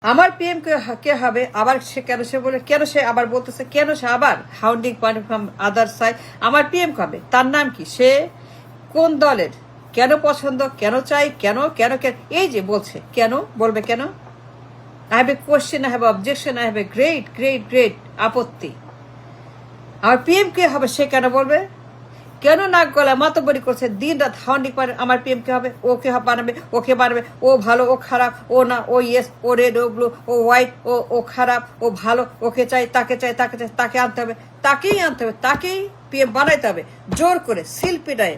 আমার পিএম কে হবে আবার সে কেন সে বলে কেন সে আবার বলতেছে কেন সে আবার হাউন্ডিং পয়েন্ট ফ্রম আদার সাইড আমার পিএম হবে তার নাম কি সে কোন দলের কেন পছন্দ কেন চাই কেন কেন কেন এই যে বলছে কেন বলবে কেন I have a question I have objection I have a great great great আপত্তি আমার পিএম কে হবে সে কেন বলবে কেন নাক গলা মাতব্বরি করছে দিন রাত হাউন্ডিং করে আমার পিএম কে হবে ওকে বানাবে ওকে বানাবে ও ভালো ও খারাপ ও না ও ইয়েস ও রেড ও ব্লু ও হোয়াইট ও খারাপ ও ভালো ওকে চাই তাকে তাকে আনতে হবে তাকেই পিএম বানাইতে হবে জোর করে শিল্পীরায়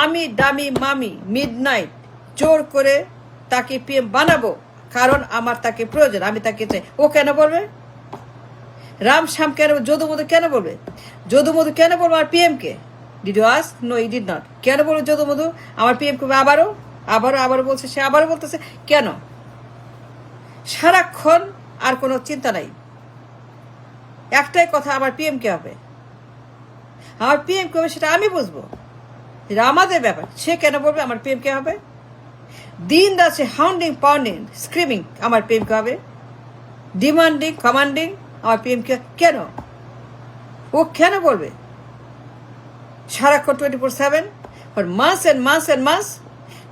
আমি দামি মামি মিডনাইট জোর করে তাকে পিএম বানাবো কারণ আমার তাকে প্রয়োজন আমি তাকে চাই ও কেন বলবে রাম শ্যাম কেন যদুমধু কেন বলবে যদুমধু কেন বলবো আমার PM K Did you ask? No, he did not. কেন বলবে যদুমধু আমার পিএম করবে আবারও বলছে সে আবারও বলতেছে কেন সারাক্ষণ আর কোনো চিন্তা নাই একটাই কথা আমার পিএম কে হবে আমার পিএম কে হবে সেটা আমি বুঝবো এটা আমাদের ব্যাপার সে কেন বলবে আমার পিএম কে হবে দিন রাত সে হাউন্ডিং পাউন্ডিং স্ক্রিমিং আমার পিএম কে হবে ডিমান্ডিং কমান্ডিং আমার পিএম কে কেন ও কেন বলবে সারাক্ষণ 24/7 for months and months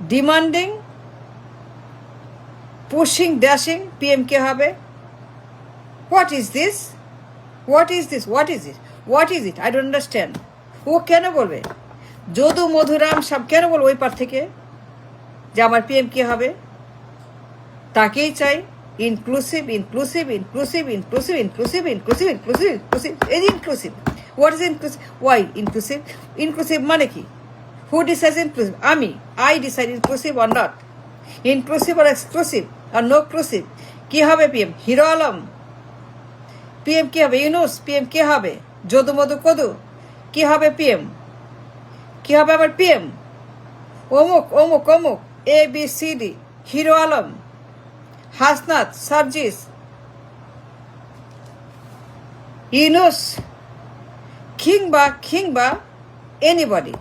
demanding pushing dashing PM কে হবে what is it I don't understand ও কেন বলবে যদু মধুরাম সব কেন বলবে ওই পার থেকে যে আমার PM কে হবে তাকেই চাই inclusive What is inclusive? Why inclusive? Inclusive মানে কি? Who decides inclusive? I decide inclusive or not. Inclusive or exclusive or no exclusive. কি হবে PM? হিরো আলম PM কি হবে? ইউনুস PM কি হবে? যদুমধু কদু কি হবে PM? কি হবে আবার PM? অমুক ABCD হিরো আলম হাসনাত সার্জিস ইউনুস কিংবা anybody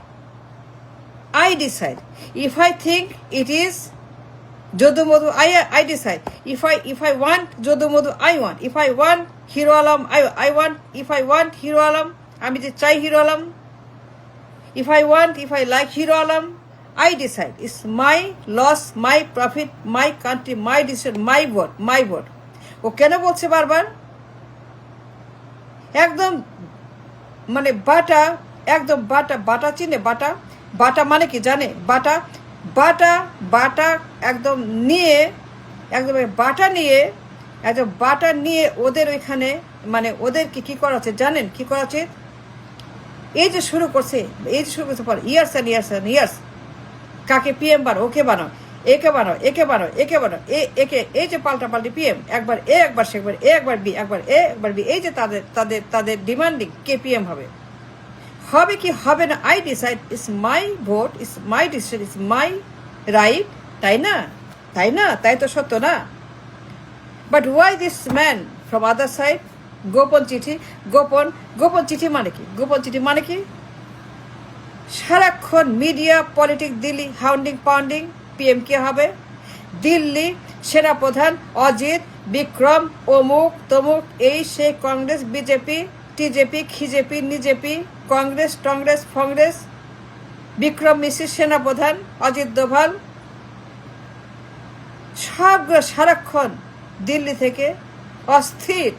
I decide if I think it is যদুমধু I decide if I want যদুমধু I want if I want hero Alam I want if I want hero Alam আমি যে চাই hero Alam if I like hero Alam I decide it's my loss my profit my country my decision my vote ও কেন বলছে বারবার একদম মানে একদম বাটা চিনে বাটা মানে কি জানে বাটা একদম নিয়ে একদম বাটা নিয়ে ওদের ওইখানে মানে ওদেরকে কি করা হচ্ছে জানেন কি করা হচ্ছে এই যে শুরু করছে পর ইয়ার্স অ্যান্ড ইয়ার্স কাকে পিএম বানাও ওকে বানাও একে বানাও এই যে পাল্টাপাল্টি পিএম একবার এ একবার সে একবার এ একবার বি একবার এ একবার বি এই যে তাদের ডিমান্ডিং কে পিএম হবে কি হবে না I decide it's my vote it's my decision it's my right তাই তো সত্য না but why this man from other side গোপন চিঠি মানে কি সারাক্ষণ media politics Delhi hounding pounding PM কে হবে দিল্লি সেনাপ্রধান অজিত বিক্রম অমুক তমুক এই সেই কংগ্রেস বিজেপি টিজেপি খিজেপি নিজেপি কংগ্রেস ফংগ্রেস বিক্রম মিশ্র সেনাপ্রধান অজিত দোভাল সবগুলো সারাক্ষণ দিল্লি থেকে অস্থির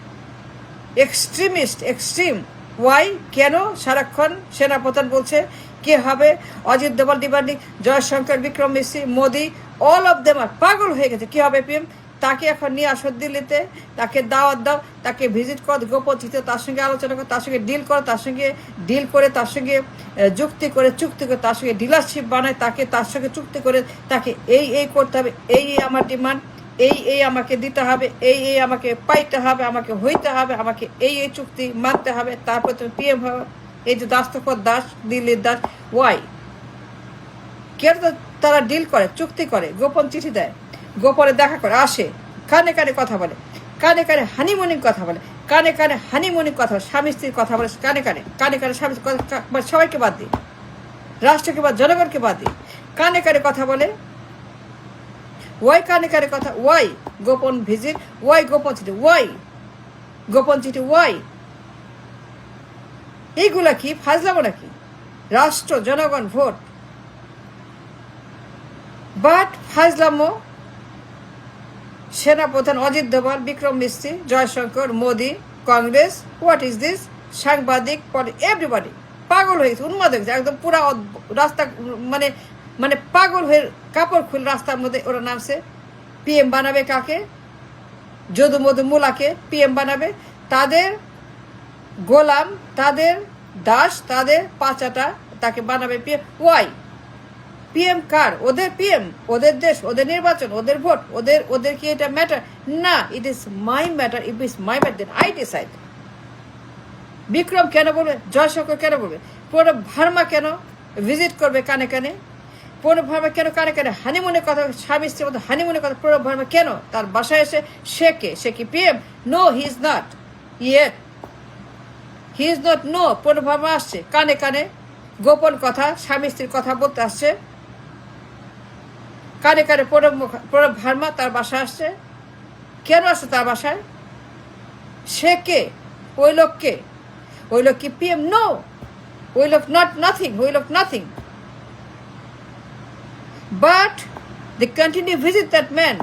এক্সট্রিম ওয়াই কেন সারাক্ষণ সেনাপ্রধান বলছে কে হবে Ajit Doval demanding Jaishankar Vikram Misri Modi all of them are পাগল হয়ে গেছে কি হবে পিএম তাকে এখন নিয়ে আসো দিল্লিতে তাকে দাওয়াত দাও তাকে ভিজিট কর গোপন চিঠি তার সঙ্গে আলোচনা করো তার সঙ্গে ডিল করো তার সঙ্গে চুক্তি করে তার সঙ্গে ডিলারশিপ বানায় তার সঙ্গে চুক্তি করে তাকে এই করতে হবে এই আমার ডিমান্ড এই আমাকে দিতে হবে এই আমাকে পাইতে হবে আমাকে হইতে হবে আমাকে এই চুক্তি মানতে হবে তারপর তুমি পিএম হবে এই যে দাস দিল্লির দাস ওয়াই কেন তো তারা ডিল করে চুক্তি করে গোপন চিঠি দেয় গোপনে দেখা করে আসে কানে কথা বলে কানে হানিমুনিং কথা বলে স্বামী স্ত্রীর কথা বলে কানে স্বামী সবাইকে বাদ দিই রাষ্ট্রকে বাদ জনগণকে বাদ দিই কানে কথা বলে ওয়াই কানে কানে কথা, ওয়াই গোপন ভিজিট, ওয়াই গোপন চিঠি, ওয়াই গোপন চিঠি, ওয়াই এইগুলা কি ফাজলামো নাকি? রাষ্ট্র, জনগণ, ভোট, বাট ফাজলামো। সেনাপ্রধান অজিত দোভাল, বিক্রম মিস্ত্রি, Jaishankar, Modi, Congress, what is this? সাংবাদিক, এভরিবডি পাগল হয়ে গেছে, উন্মাদ হয়ে গেছে একদম। পুরা রাস্তা মানে মানে পাগল হয়ে কাপড় খুলে রাস্তার মধ্যে ওরা নামছে। পিএম বানাবে কাকে? যদু মধু মুলাকে পিএম বানাবে। তাদের গোলাম, তাদের দাস, তাদের পাচাটা তাকে বানাবে পিএম। ওয়াই? পিএম কার? ওদের পিএম, ওদের দেশ, ওদের নির্বাচন, ওদের ভোট, ওদের কি এটা ম্যাটার? না, it is my matter. It is my matter, then I decide. Bikram কেন বলবে? জয়শঙ্কর কেন বলবে? প্রণব ভার্মা কেন ভিজিট করবে কানে কানে? প্রণব ভার্মা কেন কানে কানে হানিমুনের কথা, স্বামী স্ত্রীর মধ্যে হানিমুনের কথা প্রণব ভার্মা কেন তার বাসায় এসে? সে কে? সে কি PM? No, he is not yet, he is not. No, Pranab Verma আসছে কানে কানে গোপন কথা, স্বামী স্ত্রীর কথা বলতে আসছে কানে কানে। প্রণব ভার্মা তার বাসায় আসছে। কেন আসছে তার বাসায়? সে কে? ওই লোক কে? ওই লোক কি পিএম? নো, ওই লোক নাথিং, ওই লোক nothing. But they continue visit that man.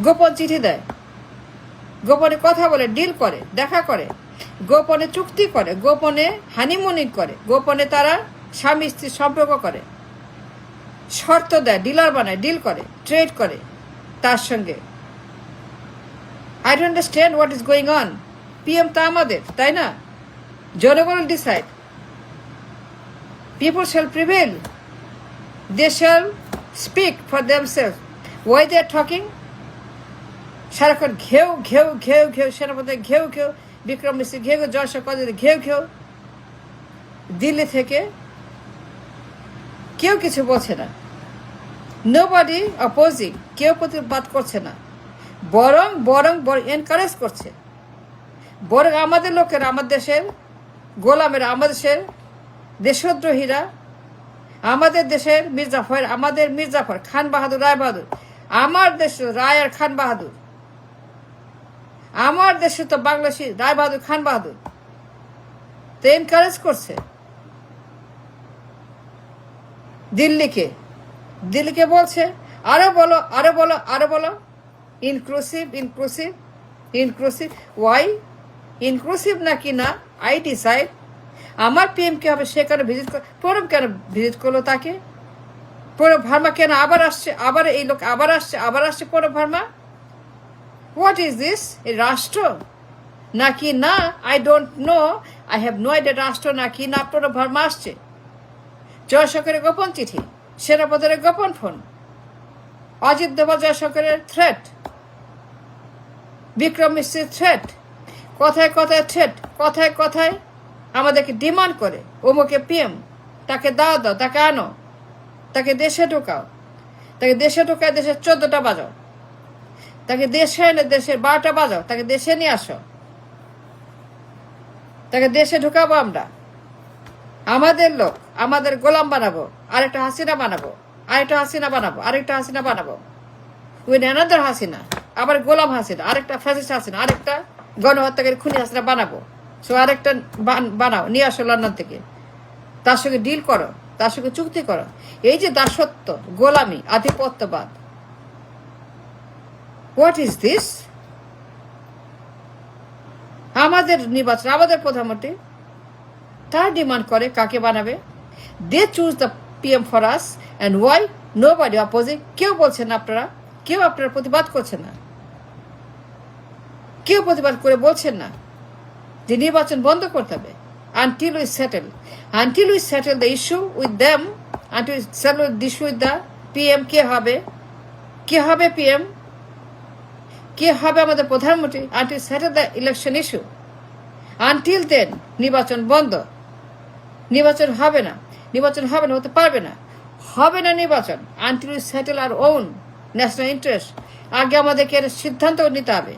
গোপন চিঠি দেয়, গোপনে কথা বলে, ডিল করে, দেখা করে, গোপনে চুক্তি করে, গোপনে হানিমুনিং করে, গোপনে তারা স্বামী স্ত্রীর সম্পর্ক করে, শর্ত দেয়, ডিলার বানায়, ডিল করে, ট্রেড করে তার সঙ্গে। I don't understand what is going on. PM তা আমাদের, তাই না? জনগণ decide, people shall prevail, they shall speak for themselves. Why they are talking? সারাক্ষণ ঘেউ ঘেউ ঘেউ ঘেউ, সেনাপতি ঘেউ ঘেউ, বিক্রম মিস্ত্রি ঘেউ ঘেউ, জয়শঙ্কর ঘেউ ঘেউ। দিল্লি থেকে কেউ কিছু বলছে না, নোবডি অপোজিং, কেউ প্রতিবাদ করছে না, বরং বরং এনকারেজ করছে। বরং আমাদের লোকেরা, আমাদের দেশের গোলামেরা, আমাদের দেশের দেশদ্রোহীরা, আমাদের দেশের মির্জাফর, আমাদের মির্জাফর খান বাহাদুর, রায় বাহাদুর, আমার দেশ রায় আর খান বাহাদুর, আমার দেশে তো বাংলাদেশি রায় বাহাদুর, খান বাহাদুর, তো এনকারেজ করছে দিল্লিকে। দিল্লিকে বলছে আরো বলো, আরো বলো, আরো বলো, inclusive, inclusive, inclusive. Why inclusive নাকি না আই ডিসাইড। আমার পিএম কে হবে, সে কেন ভিজিট করে? প্রণব কেন ভিজিট করলো তাকে? প্রণব ভার্মা কেন আবার আসছে? আবার এই লোক আবার আসছে, আবার আসছে Pranab Verma. What is this? এই রাষ্ট্র নাকি না? I don't know, I have no idea রাষ্ট্র নাকি না প্রণব ভার্মা আসছে। জয়শঙ্করের গোপন চিঠি, সেনাপতির গোপন ফোন, অজিত দোভাল জয়শঙ্করের থ্রেট, বিক্রম মিশ্রের থ্রেট, কথায় কথায় থ্রেট, কথায় কথায় আমাদেরকে ডিমান্ড করে, অমুকে পিএম, তাকে দাও দাও, তাকে আনো, তাকে দেশে ঢোকাও, তাকে দেশে ঢোকায় দেশের 14টা বাজাও, তাকে দেশে এনে দেশের 12টা বাজাও, তাকে দেশে নিয়ে আসো, তাকে দেশে ঢুকাবো আমরা। আমাদের লোক, আমাদের গোলাম বানাবো, আরেকটা হাসিনা বানাবো, আরেকটা হাসিনা বানাবো, আরেকটা হাসিনা বানাবো, উইন অ্যানাদার হাসিনা, আবার গোলাম হাসিনা, আরেকটা ফ্যাসিস্ট হাসিনা, আরেকটা গণহত্যাকারী খুনি হাসিনা বানাবো। সো আরেকটা বানাও, নিয়ে আসো লন্ডন থেকে, তার সঙ্গে ডিল করো, তার সঙ্গে চুক্তি করো। এই যে দাসত্ব, গোলামি, আধিপত্যবাদ, হোয়াট ইজ দিস? আমাদের নির্বাচন, আমাদের প্রধানমন্ত্রী তার ডিমান্ড করে কাকে বানাবে। They choose the PM for us, and why nobody opposing. কেউ বলছেন না আপনারা, কেউ আপনারা প্রতিবাদ করছেন না, কেউ প্রতিবাদ করে বলছেন না যে নির্বাচন বন্ধ করতে হবে। until we settle the issue with them, until we settle the issue with the PM, কে হবে, কে হবে PM, কে হবে আমাদের প্রধানমন্ত্রী, until settle the election issue, until then নির্বাচন বন্ধ, নির্বাচন হবে না, নির্বাচন হবে না, হতে পারবে না, হবে না নির্বাচন until we settle our own national interest। আগে আমাদেরকে সিদ্ধান্ত নিতে হবে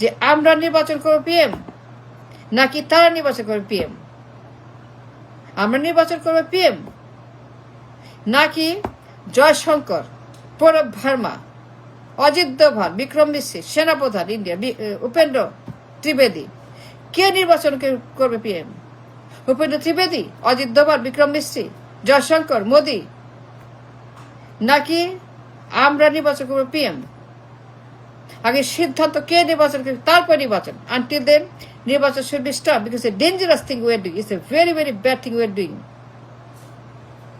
যে আমরা নির্বাচন করবো পিএম নাকি তারা নির্বাচন করবে পিএম। আমরা নির্বাচন করবো পিএম, নাকি জয়শঙ্কর, প্রণব ভার্মা, অজিত দোভাল, বিক্রম মিশ্রি, সেনাপ্রধান ইন্ডিয়া উপেন্দ্র ত্রিবেদী? কে নির্বাচন করবে পিএম? উপেন্দ্র ত্রিবেদী, অজিত দোভাল, বিক্রম মিশ্রি, জয়শঙ্কর, মোদি, নাকি আমরা নির্বাচন করবো পিএম? আগে সিদ্ধান্ত কে নির্বাচন করবে, তারপর নির্বাচন। আনটিল দেন নির্বাচন should be stop, because a dangerous thing we are doing, it's a very very bad thing we are doing.